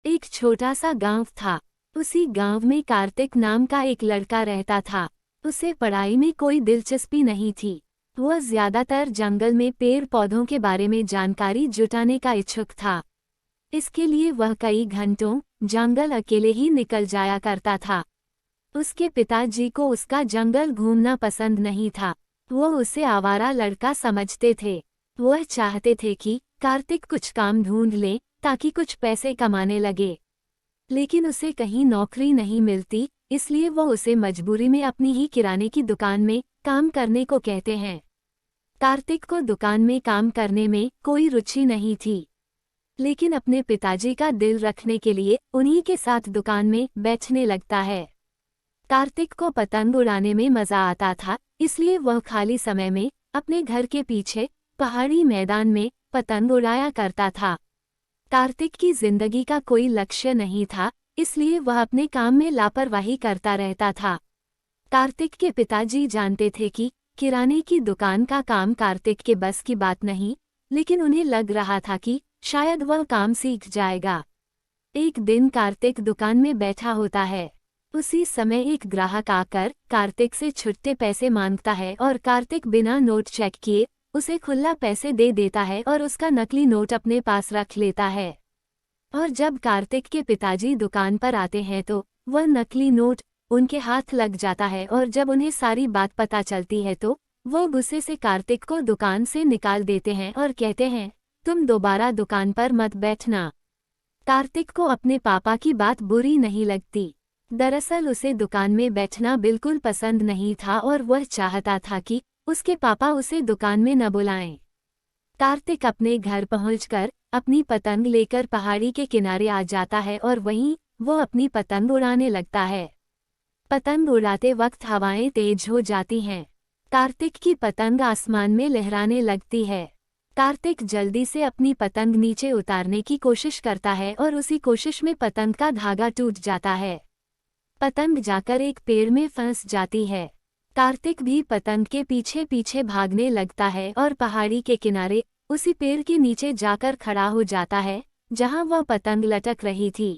एक छोटा सा गांव था। उसी गांव में कार्तिक नाम का एक लड़का रहता था। उसे पढ़ाई में कोई दिलचस्पी नहीं थी। वह ज्यादातर जंगल में पेड़ पौधों के बारे में जानकारी जुटाने का इच्छुक था। इसके लिए वह कई घंटों जंगल अकेले ही निकल जाया करता था। उसके पिताजी को उसका जंगल घूमना पसंद नहीं था। वो उसे आवारा लड़का समझते थे। वह चाहते थे कि कार्तिक कुछ काम ढूंढ ले ताकि कुछ पैसे कमाने लगे। लेकिन उसे कहीं नौकरी नहीं मिलती, इसलिए वो उसे मजबूरी में अपनी ही किराने की दुकान में काम करने को कहते हैं। कार्तिक को दुकान में काम करने में कोई रुचि नहीं थी, लेकिन अपने पिताजी का दिल रखने के लिए उन्हीं के साथ दुकान में बैठने लगता है। कार्तिक को पतंग उड़ाने में मजा आता था, इसलिए वह खाली समय में अपने घर के पीछे पहाड़ी मैदान में पतंग उड़ाया करता था। कार्तिक की जिंदगी का कोई लक्ष्य नहीं था, इसलिए वह अपने काम में लापरवाही करता रहता था। कार्तिक के पिताजी जानते थे कि किराने की दुकान का काम कार्तिक के बस की बात नहीं, लेकिन उन्हें लग रहा था कि शायद वह काम सीख जाएगा। एक दिन कार्तिक दुकान में बैठा होता है। उसी समय एक ग्राहक आकर कार्तिक से छुट्टे पैसे मांगता है और कार्तिक बिना नोट चेक किए उसे खुला पैसे दे देता है और उसका नकली नोट अपने पास रख लेता है। और जब कार्तिक के पिताजी दुकान पर आते हैं तो वह नकली नोट उनके हाथ लग जाता है और जब उन्हें सारी बात पता चलती है तो वो गुस्से से कार्तिक को दुकान से निकाल देते हैं और कहते हैं, तुम दोबारा दुकान पर मत बैठना। कार्तिक को अपने पापा की बात बुरी नहीं लगती। दरअसल उसे दुकान में बैठना बिल्कुल पसंद नहीं था और वह चाहता था कि उसके पापा उसे दुकान में न बुलाएं। कार्तिक अपने घर पहुंचकर अपनी पतंग लेकर पहाड़ी के किनारे आ जाता है और वहीं वो अपनी पतंग उड़ाने लगता है। पतंग उड़ाते वक्त हवाएं तेज हो जाती हैं। कार्तिक की पतंग आसमान में लहराने लगती है। कार्तिक जल्दी से अपनी पतंग नीचे उतारने की कोशिश करता है और उसी कोशिश में पतंग का धागा टूट जाता है। पतंग जाकर एक पेड़ में फंस जाती है। कार्तिक भी पतंग के पीछे पीछे भागने लगता है और पहाड़ी के किनारे उसी पेड़ के नीचे जाकर खड़ा हो जाता है जहां वह पतंग लटक रही थी।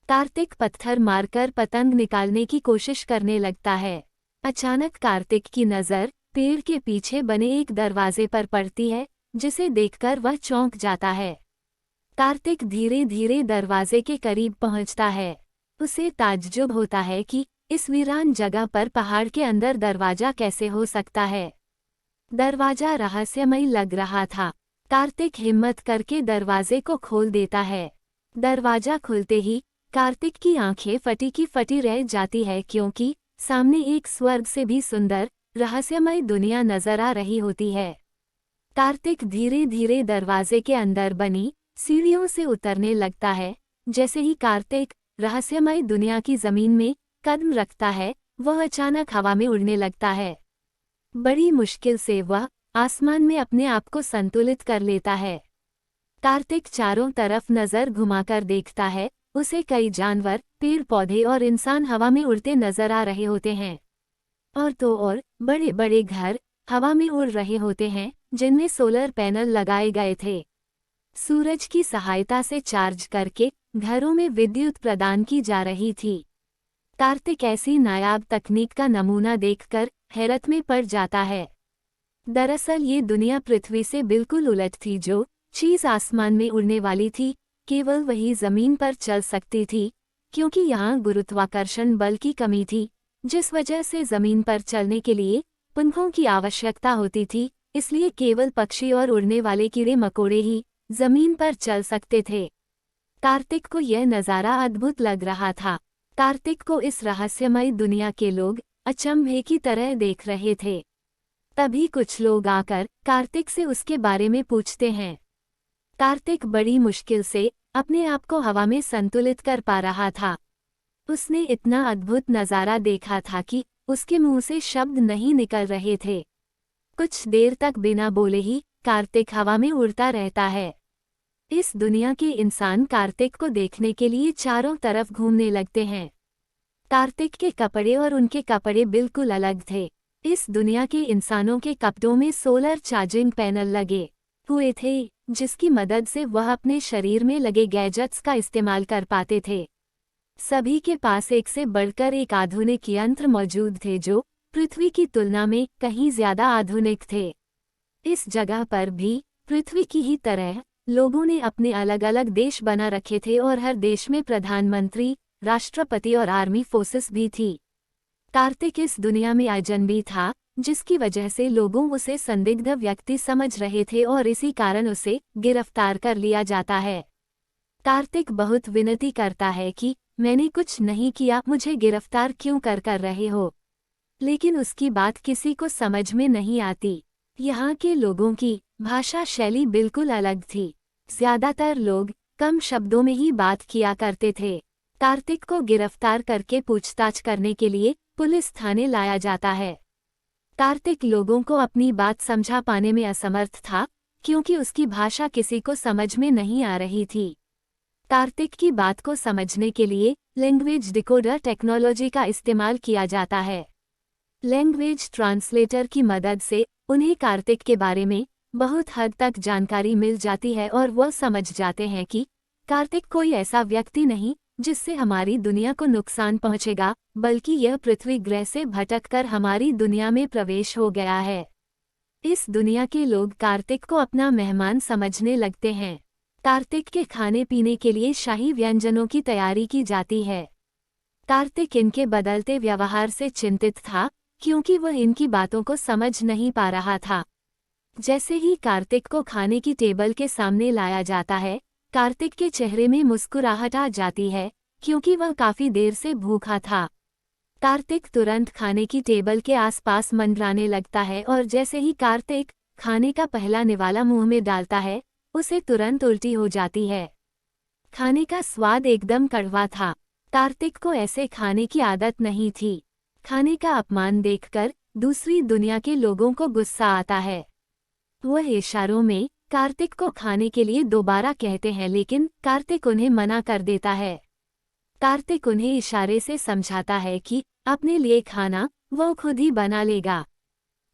कार्तिक पत्थर मारकर पतंग निकालने की कोशिश करने लगता है। अचानक कार्तिक की नज़र पेड़ के पीछे बने एक दरवाजे पर पड़ती है, जिसे देखकर वह चौंक जाता है। कार्तिक धीरे धीरे दरवाजे के करीब पहुंचता है। उसे ताज्जुब होता है कि इस वीरान जगह पर पहाड़ के अंदर दरवाजा कैसे हो सकता है। दरवाजा रहस्यमय लग रहा था। कार्तिक हिम्मत करके दरवाजे को खोल देता है। दरवाजा खुलते ही कार्तिक की आंखें फटी की फटी रह जाती है, क्योंकि सामने एक स्वर्ग से भी सुंदर रहस्यमय दुनिया नजर आ रही होती है। कार्तिक धीरे धीरे दरवाजे के अंदर बनी सीढ़ियों से उतरने लगता है। जैसे ही कार्तिक रहस्यमय दुनिया की जमीन में कदम रखता है, वह अचानक हवा में उड़ने लगता है। बड़ी मुश्किल से वह आसमान में अपने आप को संतुलित कर लेता है। कार्तिक चारों तरफ नजर घुमाकर देखता है। उसे कई जानवर, पेड़ पौधे और इंसान हवा में उड़ते नजर आ रहे होते हैं। और तो और बड़े बड़े घर हवा में उड़ रहे होते हैं, जिनमें सोलर पैनल लगाए गए थे। सूरज की सहायता से चार्ज करके घरों में विद्युत प्रदान की जा रही थी। कार्तिक ऐसी नायाब तकनीक का नमूना देखकर हैरत में पड़ जाता है। दरअसल ये दुनिया पृथ्वी से बिल्कुल उलट थी। जो चीज़ आसमान में उड़ने वाली थी, केवल वही जमीन पर चल सकती थी, क्योंकि यहाँ गुरुत्वाकर्षण बल की कमी थी, जिस वजह से जमीन पर चलने के लिए पंखों की आवश्यकता होती थी। इसलिए केवल पक्षी और उड़ने वाले कीड़े मकोड़े ही जमीन पर चल सकते थे। कार्तिक को यह नज़ारा अद्भुत लग रहा था। कार्तिक को इस रहस्यमय दुनिया के लोग अचंभे की तरह देख रहे थे। तभी कुछ लोग आकर कार्तिक से उसके बारे में पूछते हैं। कार्तिक बड़ी मुश्किल से अपने आप को हवा में संतुलित कर पा रहा था। उसने इतना अद्भुत नज़ारा देखा था कि उसके मुंह से शब्द नहीं निकल रहे थे। कुछ देर तक बिना बोले ही कार्तिक हवा में उड़ता रहता है। इस दुनिया के इंसान कार्तिक को देखने के लिए चारों तरफ घूमने लगते हैं। कार्तिक के कपड़े और उनके कपड़े बिल्कुल अलग थे। इस दुनिया के इंसानों के कपड़ों में सोलर चार्जिंग पैनल लगे हुए थे, जिसकी मदद से वह अपने शरीर में लगे गैजेट्स का इस्तेमाल कर पाते थे। सभी के पास एक से बढ़कर एक आधुनिक यंत्र मौजूद थे जो पृथ्वी की तुलना में कहीं ज्यादा आधुनिक थे। इस जगह पर भी पृथ्वी की ही तरह लोगों ने अपने अलग अलग देश बना रखे थे और हर देश में प्रधानमंत्री, राष्ट्रपति और आर्मी फोर्सेस भी थी। कार्तिक इस दुनिया में अजनबी था, जिसकी वजह से लोगों उसे संदिग्ध व्यक्ति समझ रहे थे और इसी कारण उसे गिरफ्तार कर लिया जाता है। कार्तिक बहुत विनती करता है कि मैंने कुछ नहीं किया, मुझे गिरफ्तार क्यों कर रहे हो। लेकिन उसकी बात किसी को समझ में नहीं आती। यहाँ के लोगों की भाषा शैली बिल्कुल अलग थी। ज्यादातर लोग कम शब्दों में ही बात किया करते थे। कार्तिक को गिरफ्तार करके पूछताछ करने के लिए पुलिस थाने लाया जाता है। कार्तिक लोगों को अपनी बात समझा पाने में असमर्थ था, क्योंकि उसकी भाषा किसी को समझ में नहीं आ रही थी। कार्तिक की बात को समझने के लिए लैंग्वेज डिकोडर टेक्नोलॉजी का इस्तेमाल किया जाता है। लैंग्वेज ट्रांसलेटर की मदद से उन्हें कार्तिक के बारे में बहुत हद तक जानकारी मिल जाती है और वह समझ जाते हैं कि कार्तिक कोई ऐसा व्यक्ति नहीं जिससे हमारी दुनिया को नुकसान पहुंचेगा, बल्कि यह पृथ्वी ग्रह से भटककर हमारी दुनिया में प्रवेश हो गया है। इस दुनिया के लोग कार्तिक को अपना मेहमान समझने लगते हैं। कार्तिक के खाने पीने के लिए शाही व्यंजनों की तैयारी की जाती है। कार्तिक इनके बदलते व्यवहार से चिंतित था, क्योंकि वह इनकी बातों को समझ नहीं पा रहा था। जैसे ही कार्तिक को खाने की टेबल के सामने लाया जाता है, कार्तिक के चेहरे में मुस्कुराहट आ जाती है, क्योंकि वह काफी देर से भूखा था। कार्तिक तुरंत खाने की टेबल के आसपास मंडराने लगता है और जैसे ही कार्तिक खाने का पहला निवाला मुंह में डालता है, उसे तुरंत उल्टी हो जाती है। खाने का स्वाद एकदम कड़वा था। कार्तिक को ऐसे खाने की आदत नहीं थी। खाने का अपमान देखकर दूसरी दुनिया के लोगों को गुस्सा आता है। वह इशारों में कार्तिक को खाने के लिए दोबारा कहते हैं, लेकिन कार्तिक उन्हें मना कर देता है। कार्तिक उन्हें इशारे से समझाता है कि अपने लिए खाना वो खुद ही बना लेगा,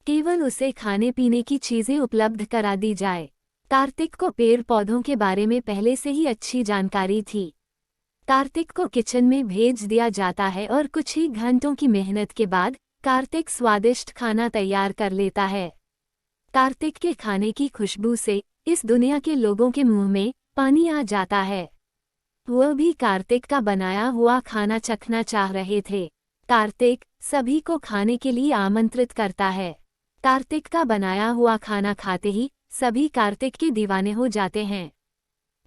केवल उसे खाने पीने की चीजें उपलब्ध करा दी जाए। कार्तिक को पेड़ पौधों के बारे में पहले से ही अच्छी जानकारी थी। कार्तिक को किचन में भेज दिया जाता है और कुछ ही घंटों की मेहनत के बाद कार्तिक स्वादिष्ट खाना तैयार कर लेता है। कार्तिक के खाने की खुशबू से इस दुनिया के लोगों के मुंह में पानी आ जाता है। वह भी कार्तिक का बनाया हुआ खाना चखना चाह रहे थे। कार्तिक सभी को खाने के लिए आमंत्रित करता है। कार्तिक का बनाया हुआ खाना खाते ही सभी कार्तिक के दीवाने हो जाते हैं।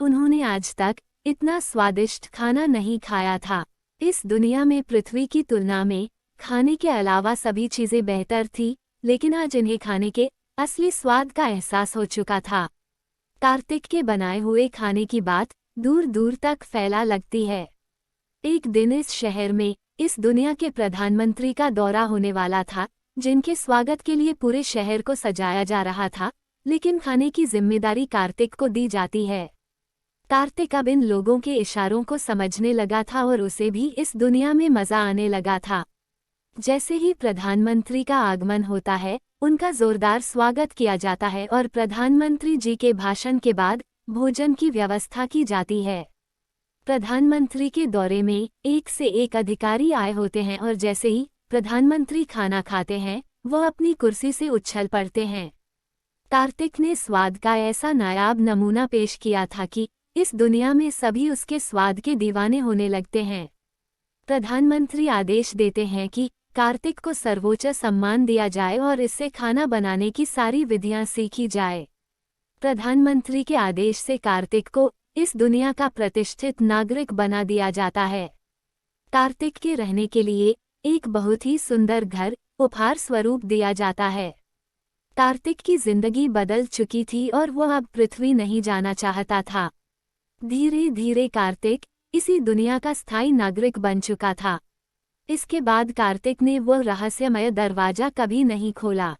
उन्होंने आज तक इतना स्वादिष्ट खाना नहीं खाया था। इस दुनिया में पृथ्वी की तुलना में खाने के अलावा सभी चीजें बेहतर थी, लेकिन आज इन्हें खाने के असली स्वाद का एहसास हो चुका था। कार्तिक के बनाए हुए खाने की बात दूर दूर तक फैला लगती है। एक दिन इस शहर में इस दुनिया के प्रधानमंत्री का दौरा होने वाला था, जिनके स्वागत के लिए पूरे शहर को सजाया जा रहा था, लेकिन खाने की जिम्मेदारी कार्तिक को दी जाती है। कार्तिक अब इन लोगों के इशारों को समझने लगा था और उसे भी इस दुनिया में मजा आने लगा था। जैसे ही प्रधानमंत्री का आगमन होता है, उनका जोरदार स्वागत किया जाता है और प्रधानमंत्री जी के भाषण के बाद भोजन की व्यवस्था की जाती है। प्रधानमंत्री के दौरे में एक से एक अधिकारी आए होते हैं और जैसे ही प्रधानमंत्री खाना खाते हैं, वह अपनी कुर्सी से उछल पड़ते हैं। कार्तिक ने स्वाद का ऐसा नायाब नमूना पेश किया था कि इस दुनिया में सभी उसके स्वाद के दीवाने होने लगते हैं। प्रधानमंत्री आदेश देते हैं कि कार्तिक को सर्वोच्च सम्मान दिया जाए और इससे खाना बनाने की सारी विधियां सीखी जाए। प्रधानमंत्री के आदेश से कार्तिक को इस दुनिया का प्रतिष्ठित नागरिक बना दिया जाता है। कार्तिक के रहने के लिए एक बहुत ही सुंदर घर उपहार स्वरूप दिया जाता है। कार्तिक की जिंदगी बदल चुकी थी और वह अब पृथ्वी नहीं जाना चाहता था। धीरे धीरे कार्तिक इसी दुनिया का स्थायी नागरिक बन चुका था। इसके बाद कार्तिक ने वह रहस्यमय दरवाजा कभी नहीं खोला।